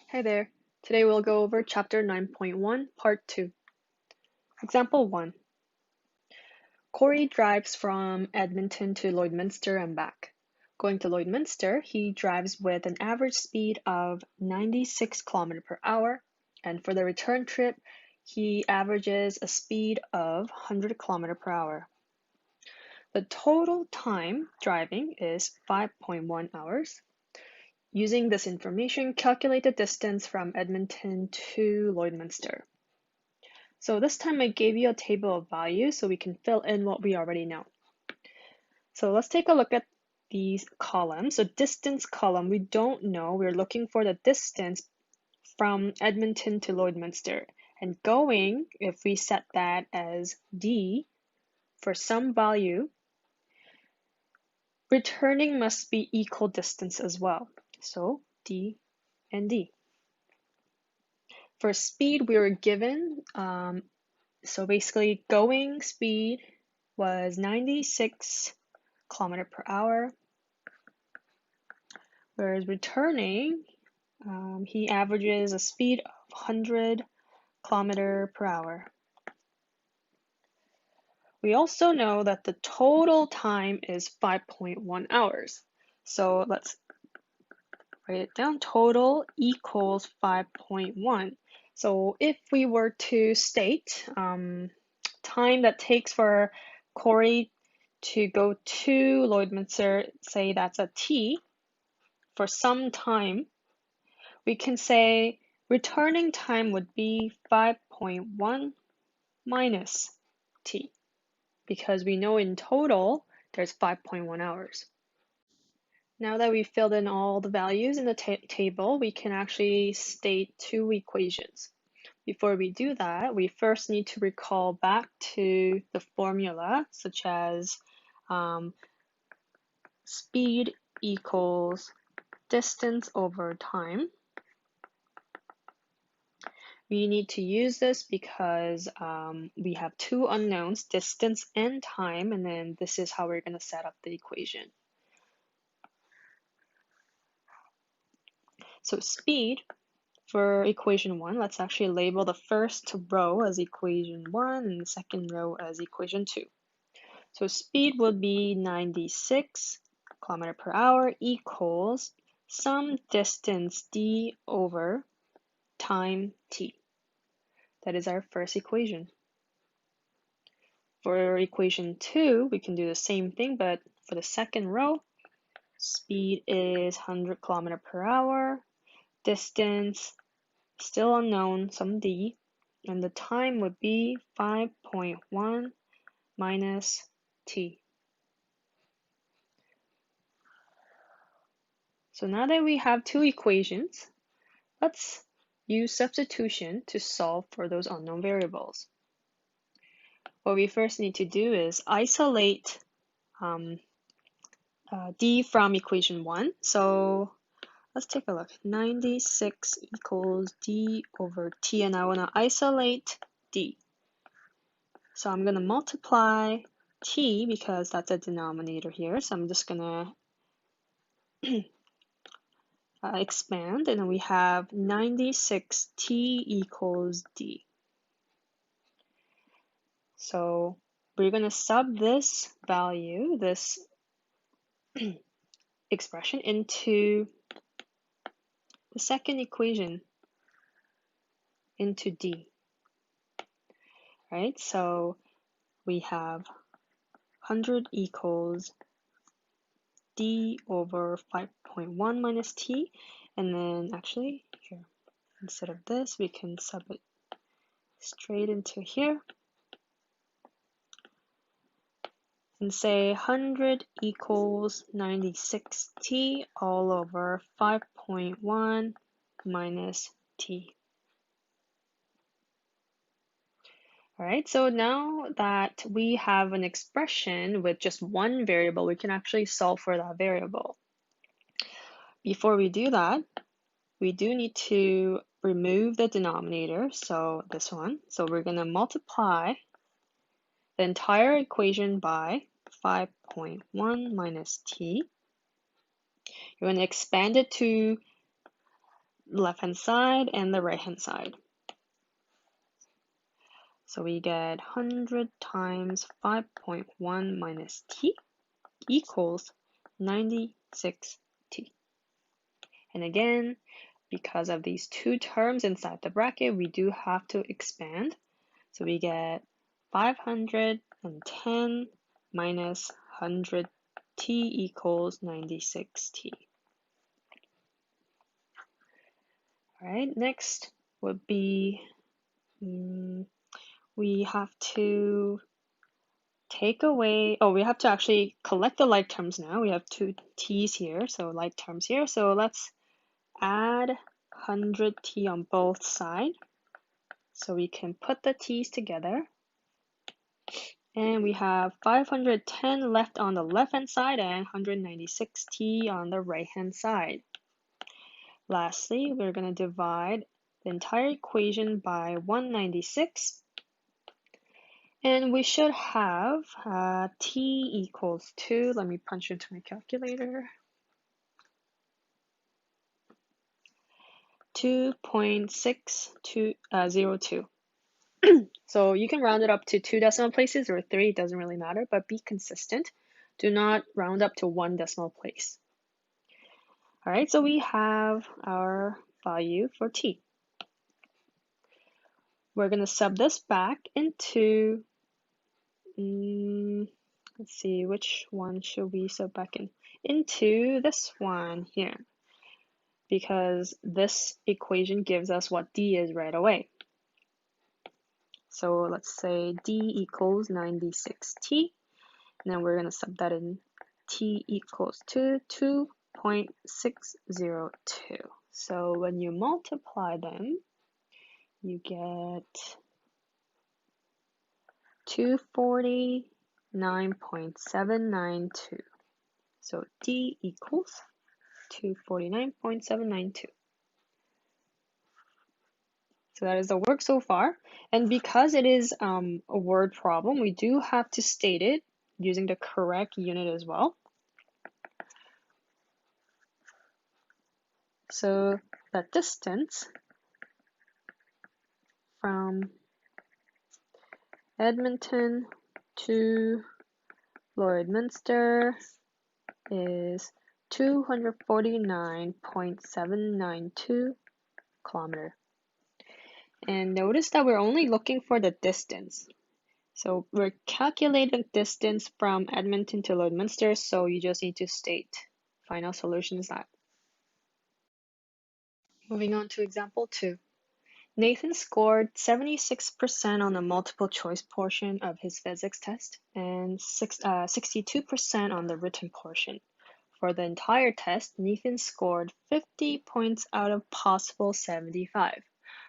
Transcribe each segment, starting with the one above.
Hi there. Today we'll go over Chapter 9.1, Part 2. Example 1. Corey drives from Edmonton to Lloydminster and back. Going to Lloydminster, he drives with an average speed of 96 km per hour, and for the return trip, he averages a speed of 100 km per hour. The total time driving is 5.1 hours. Using this information, calculate the distance from Edmonton to Lloydminster. So this time I gave you a table of values so we can fill in what we already know. So let's take a look at these columns. So distance column, we don't know. We're looking for the distance from Edmonton to Lloydminster. And going, if we set that as D for some value, returning must be equal distance as well. So D and D. For speed, we were given, so basically going speed was 96 km per hour, whereas returning, he averages a speed of 100 km per hour. We also know that the total time is 5.1 hours. So let's write it down. Total equals 5.1. So if we were to state time that takes for Corey to go to Lloydminster, say that's a T, for some time, we can say returning time would be 5.1 minus T, because we know in total there's 5.1 hours. Now that we've filled in all the values in the table, we can actually state two equations. Before we do that, we first need to recall back to the formula, such as speed equals distance over time. We need to use this because we have two unknowns, distance and time, and then this is how we're going to set up the equation. So speed for equation 1, let's actually label the first row as equation 1 and the second row as equation 2. So speed would be 96 km per hour equals some distance d over time t. That is our first equation. For equation 2, we can do the same thing, but for the second row, speed is 100 km per hour, distance still unknown, some d, and the time would be 5.1 minus t. So now that we have two equations, let's use substitution to solve for those unknown variables. What we first need to do is isolate d from equation 1. So let's take a look. 96 equals d over t, and I want to isolate d. So I'm going to multiply t because that's a denominator here. So I'm just going to expand, and then we have 96t equals d. So we're going to sub this value, this expression, into the second equation, into d. Right? So we have 100 equals d over 5.1 minus t, and then actually here, instead of this, we can sub it straight into here and say 100 equals 96t all over 5.1 minus t. All right, so now that we have an expression with just one variable, we can actually solve for that variable. Before we do that, we do need to remove the denominator, so this one. So we're going to multiply the entire equation by 5.1 minus t. You're going to expand it to left-hand side and the right-hand side. So we get 100 times 5.1 minus t equals 96t. And again, because of these two terms inside the bracket, we do have to expand. So we get 510 minus 100t equals 96t. All right, next would be we have to take away, we have to actually collect the like terms now. We have two t's here, so like terms here. So let's add 100t on both sides. So we can put the t's together. And we have 510 left on the left-hand side and 196t on the right-hand side. Lastly, we're going to divide the entire equation by 196. And we should have t equals 2. Let me punch into my calculator. 2.6202. So you can round it up to 2 decimal places or 3, it doesn't really matter, but be consistent. Do not round up to 1 decimal place. All right, so we have our value for t. We're going to sub this back into, let's see, which one should we sub back in? Into this one here, because this equation gives us what d is right away. So let's say d equals 96t, and then we're going to sub that in. T equals to 2.602. So when you multiply them, you get 249.792. So D equals 249.792. So that is the work so far. And because it is a word problem, we do have to state it using the correct unit as well. So the distance from Edmonton to Lloydminster is 249.792 kilometers. And notice that we're only looking for the distance. So we're calculating distance from Edmonton to Lloydminster, so you just need to state final solution is that. Moving on to example 2. Nathan scored 76% on the multiple choice portion of his physics test and 62% on the written portion. For the entire test, Nathan scored 50 points out of possible 75.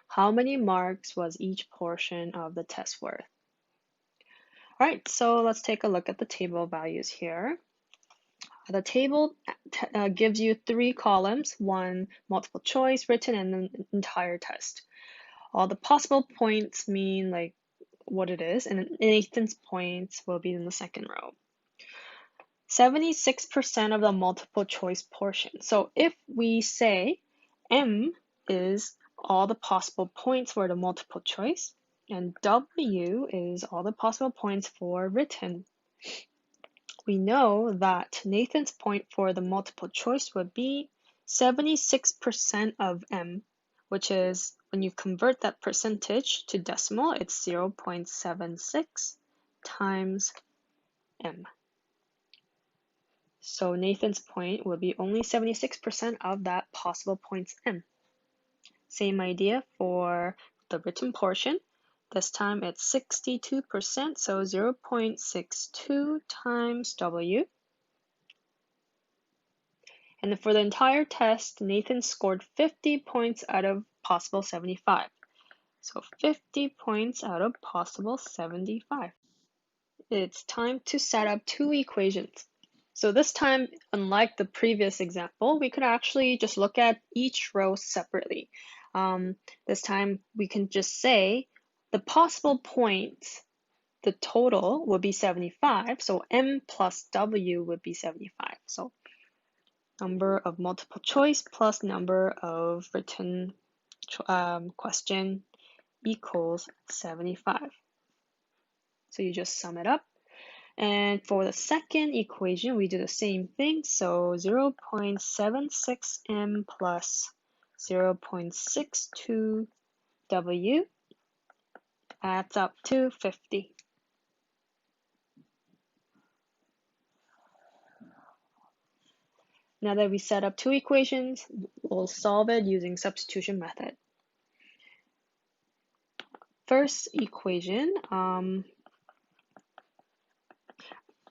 How many marks was each portion of the test worth? All right, so let's take a look at the table values here. The table gives you 3 columns, one multiple choice, written, and an entire test. All the possible points mean like what it is, and Nathan's points will be in the second row. 76% of the multiple choice portion. So if we say M is all the possible points for the multiple choice, and W is all the possible points for written, we know that Nathan's point for the multiple choice would be 76% of M, which is, when you convert that percentage to decimal, it's 0.76 times M. So Nathan's point would be only 76% of that possible points M. Same idea for the written portion. This time it's 62%, so 0.62 times W. And for the entire test, Nathan scored 50 points out of possible 75. So 50 points out of possible 75. It's time to set up 2 equations. So this time, unlike the previous example, we could actually just look at each row separately. This time, we can just say the possible points, the total would be 75, so M plus W would be 75. So number of multiple choice plus number of written question equals 75. So you just sum it up. And for the second equation, we do the same thing. So 0.76m plus 0.62w adds up to 50. Now that we set up two equations, we'll solve it using substitution method. First equation,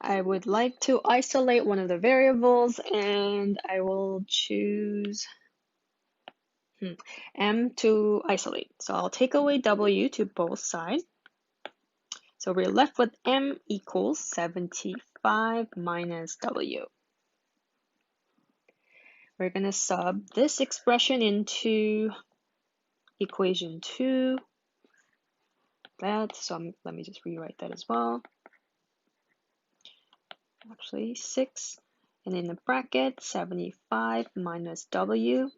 I would like to isolate one of the variables, and I will choose m to isolate. So I'll take away w to both sides. So we're left with m equals 75 minus w. We're going to sub this expression into equation 2. So let me just rewrite that as well. Actually, 6. And in the bracket, 75 minus w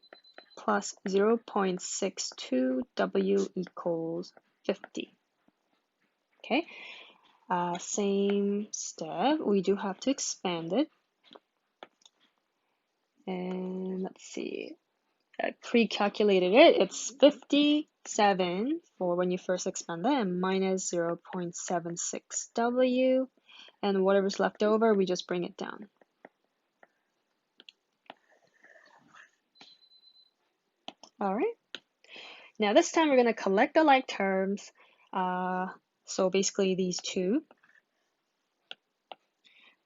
plus 0.62 w equals 50. Okay, same step. We do have to expand it. And let's see, I pre-calculated it. It's 57 for when you first expand it, and minus 0.76 w, and whatever's left over, we just bring it down. All right. Now this time we're going to collect the like terms. So basically these two.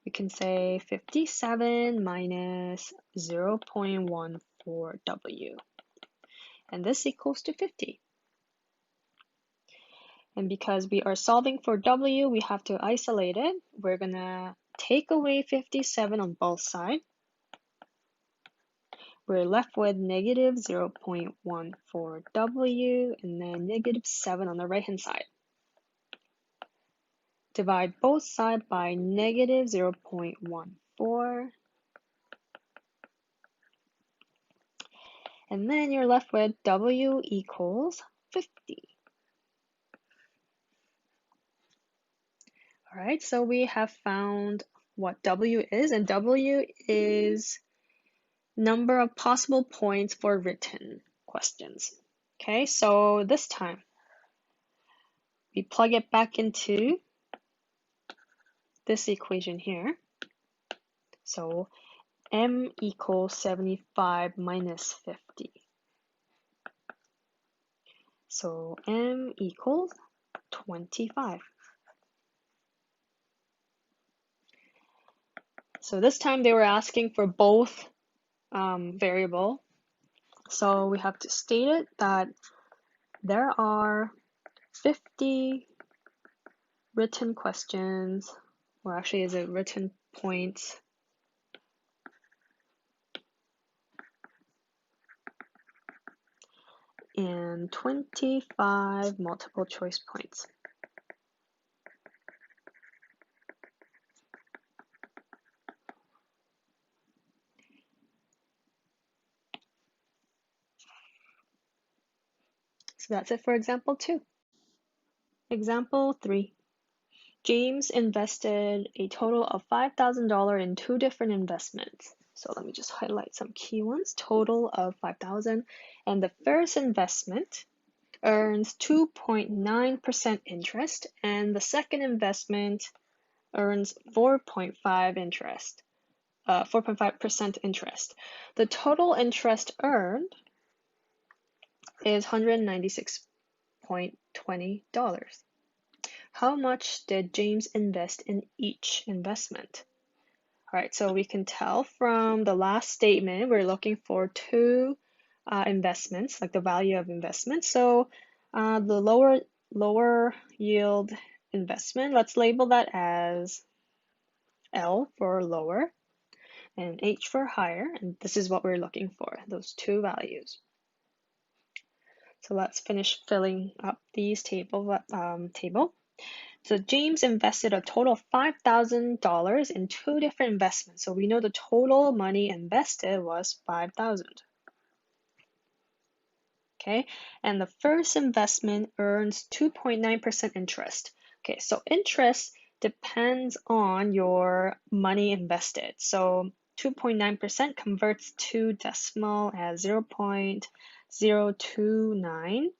We can say 57 minus 0.14w. And this equals to 50. And because we are solving for w, we have to isolate it. We're going to take away 57 on both sides. We're left with negative 0.14w and then negative 7 on the right-hand side. Divide both sides by negative 0.14. And then you're left with w equals 50. All right, so we have found what w is, and w is number of possible points for written questions. Okay, so this time we plug it back into this equation here. So m equals 75 minus 50. So m equals 25. So this time they were asking for both variable. So we have to state it that there are 50 written questions, or actually is it written points, and 25 multiple choice points. So that's it for example 2. Example 3. James invested a total of $5,000 in 2 different investments. So let me just highlight some key ones. Total of $5,000, and the first investment earns 2.9% interest, and the second investment earns 4.5% interest. The total interest earned is $196.20. How much did James invest in each investment? All right, so we can tell from the last statement, we're looking for 2 investments, like the value of investment. So the lower yield investment, let's label that as L for lower and H for higher, and this is what we're looking for, those 2 values. So let's finish filling up these table. So James invested a total of $5,000 in two different investments. So we know the total money invested was $5,000. Okay, and the first investment earns 2.9% interest. Okay, so interest depends on your money invested. So 2.9% converts to decimal as 0.029,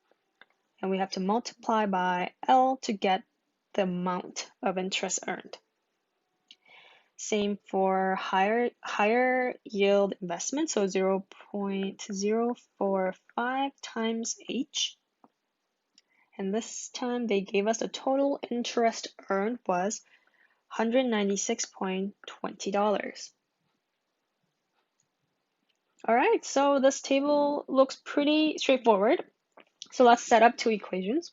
and we have to multiply by L to get the amount of interest earned. Same for higher yield investment, so 0.045 times H. And this time they gave us the total interest earned was $196.20. All right, so this table looks pretty straightforward. So let's set up two equations.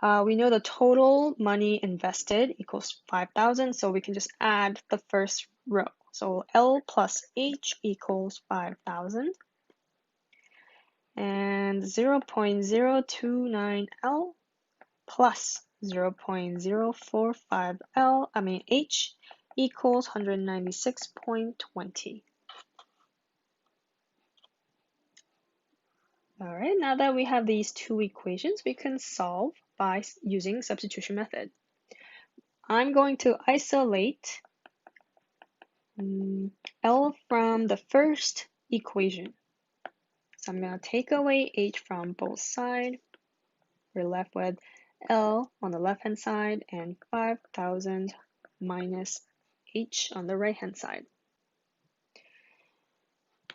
We know the total money invested equals 5,000, so we can just add the first row. So L plus H equals 5,000. And 0.029L plus 0.045L, H equals 196.20. All right, now that we have these two equations, we can solve by using substitution method. I'm going to isolate L from the first equation. So I'm going to take away H from both sides. We're left with L on the left-hand side and 5,000 minus H on the right-hand side.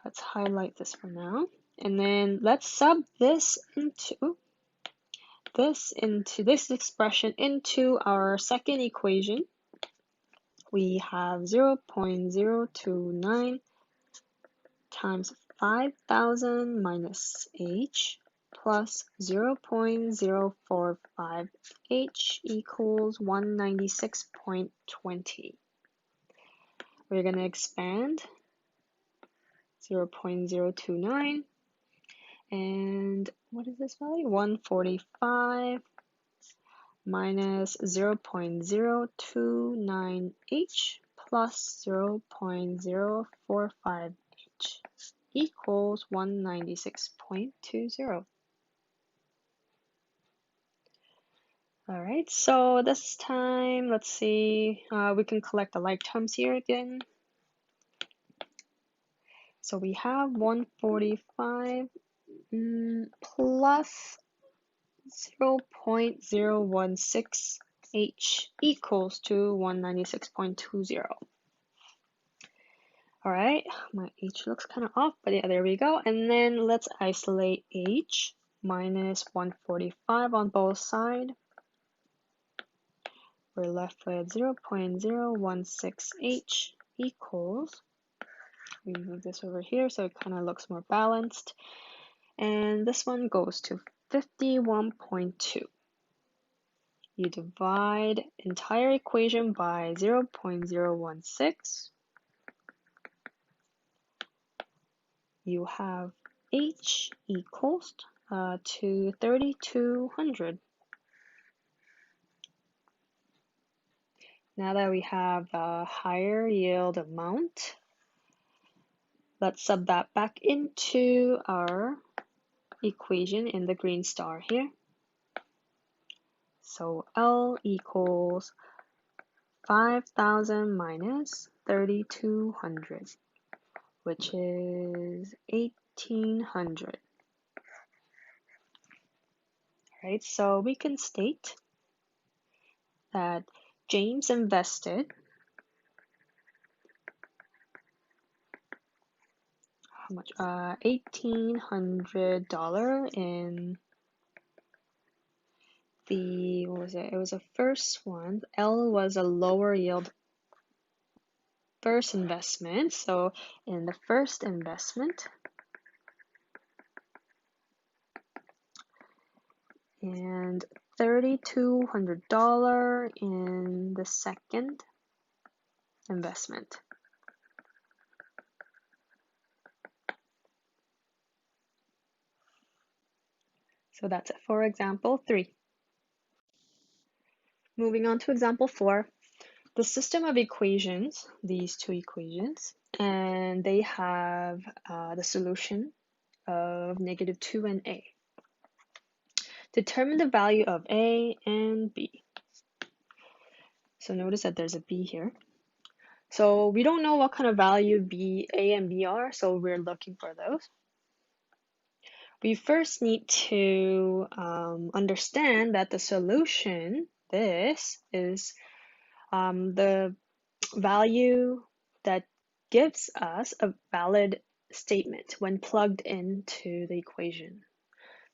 Let's highlight this for now. And then let's sub this into this expression into our second equation. We have 0.029 times 5,000 minus H plus 0.045H equals 196.20. We're going to expand 0.029 and what is this value? 145 minus 0.029H plus 0.045H equals 196.20. All right, so this time, let's see, we can collect the like terms here again. So we have 145 plus 0.016H equals to 196.20. All right, my H looks kind of off, but yeah, there we go. And then let's isolate H minus 145 on both sides. We're left with 0.016H equals, we move this over here so it kind of looks more balanced. And this one goes to 51.2. You divide entire equation by 0.016. You have H equals to 3,200. Now that we have a higher yield amount, let's sub that back into our equation in the green star here. So L equals 5,000 minus 3,200, which is 1,800. Right, so we can state that James invested how much? $1,800 in the, what was it? It was a first one. L was a lower yield first investment. So in the first investment, and $3,200 in the second investment. So that's it for example 3. Moving on to example 4. The system of equations, these two equations, and they have the solution of -2 and a. Determine the value of a and b. So notice that there's a b here. So we don't know what kind of value a and b are, so we're looking for those. We first need to understand that the solution, this is the value that gives us a valid statement when plugged into the equation.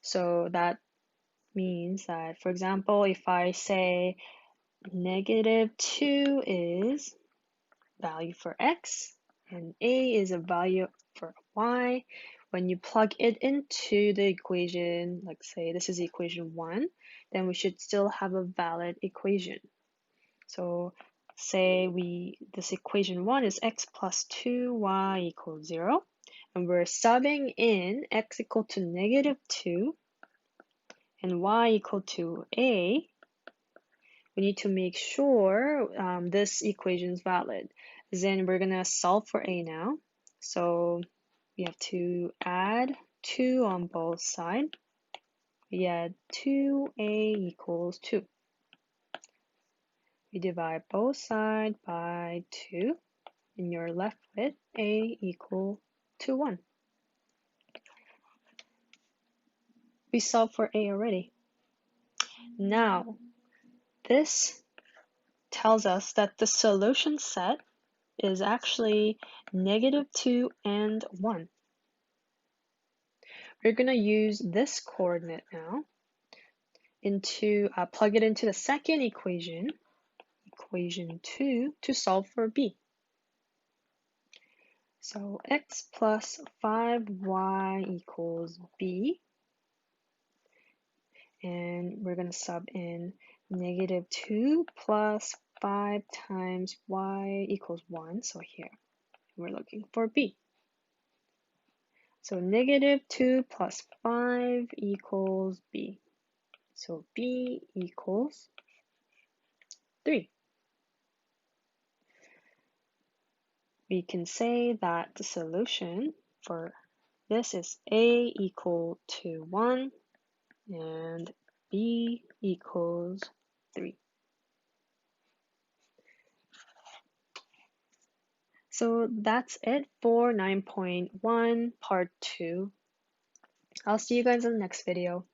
So that means that, for example, if I say -2 is value for x and a is a value for y, when you plug it into the equation, like say this is equation 1, then we should still have a valid equation. So say this equation 1 is x plus 2y equals 0, and we're subbing in x equal to -2 and y equal to a. We need to make sure this equation is valid. Then we're going to solve for a now. So we have to add 2 on both sides. We add 2a equals 2. We divide both sides by 2, and you're left with a equal to 1. We solved for a already. Now, this tells us that the solution set is actually -2 and 1. We're going to use this coordinate now plug it into the second equation, equation 2, to solve for b. So x plus 5y equals b, and we're going to sub in -2 plus 5 times y equals 1, so here we're looking for b. So -2 plus 5 equals b. So b equals 3. We can say that the solution for this is a equal to 1 and b equals 3. So that's it for 9.1 part 2. I'll see you guys in the next video.